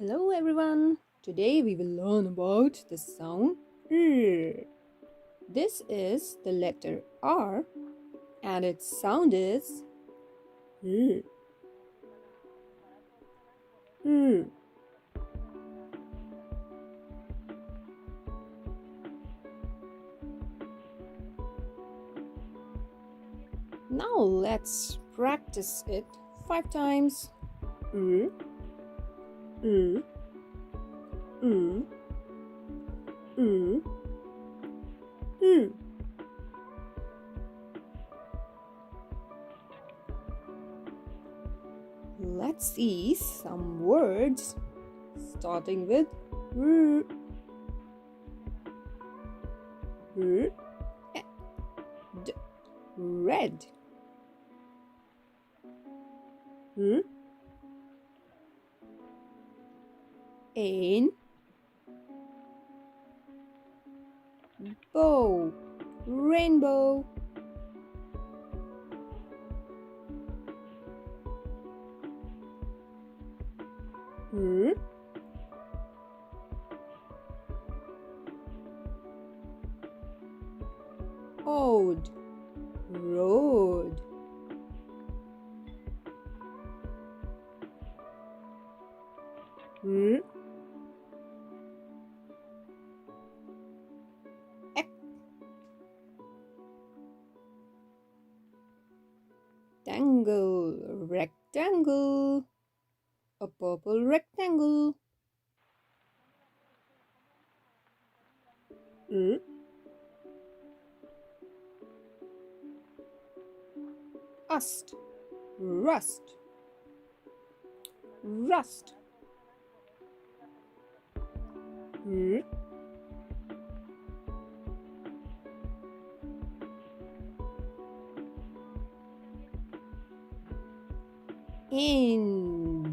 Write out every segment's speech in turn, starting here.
Hello everyone. Today we will learn about the sound R. This is the letter R and its sound is R. R. Now let's practice it 5 times. R. R. R. R. R. Let's see some words starting with R. R. D. Red. R. An. Bow. Rainbow. R. Odd. Road. R. Ek. Tangle. Rectangle. A purple rectangle. R. Ust. Rust. Rust. R.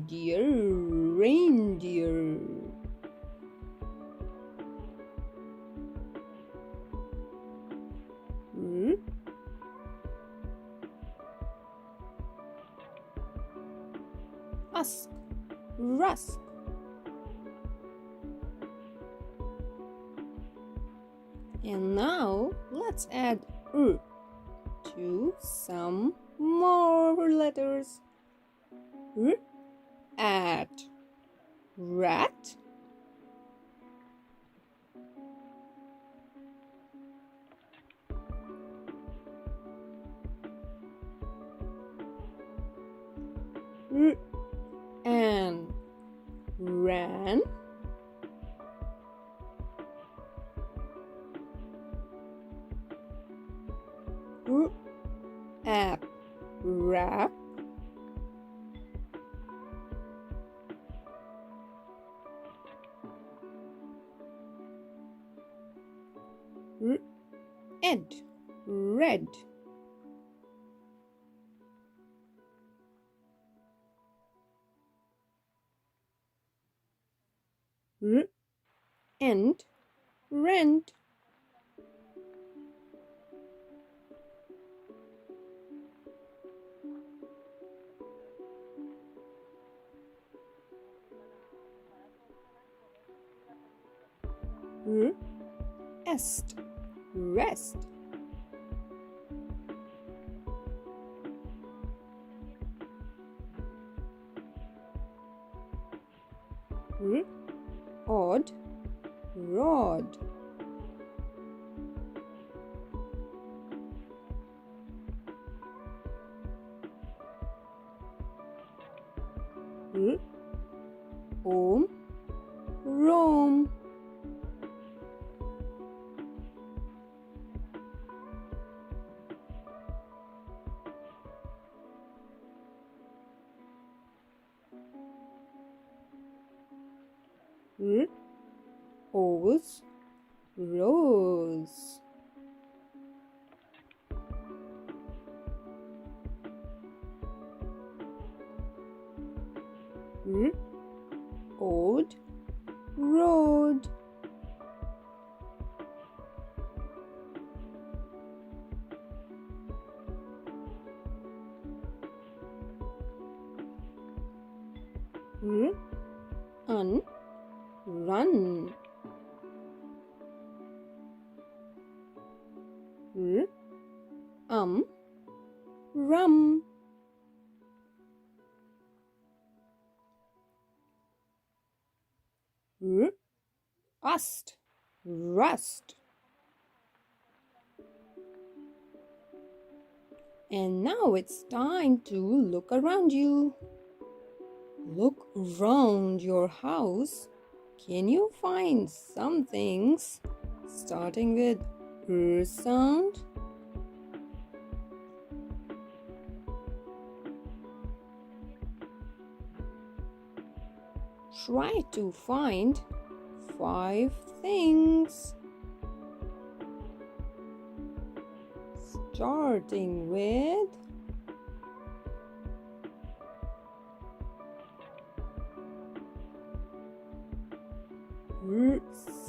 Deer. Reindeer. R. Usk. Rusk. And now let's add R to some more letters. R. At. Rat. R. And ran. R. App. Wrap. R. Ed. Red. R. And rent. R. Est. Rest. R. Odd. Rod. R. Om. Rome. R. Rose. Rose. R. Old. Road. R. un, run. R, rum. R, ust, rust. And now it's time to look around you. Look around your house. Can you find some things starting with R sound? Try to find 5 things. Starting with R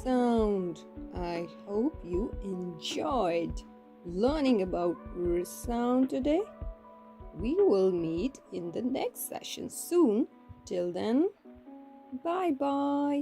sound. I hope you enjoyed learning about R sound today. We will meet in the next session soon. Till then, bye bye.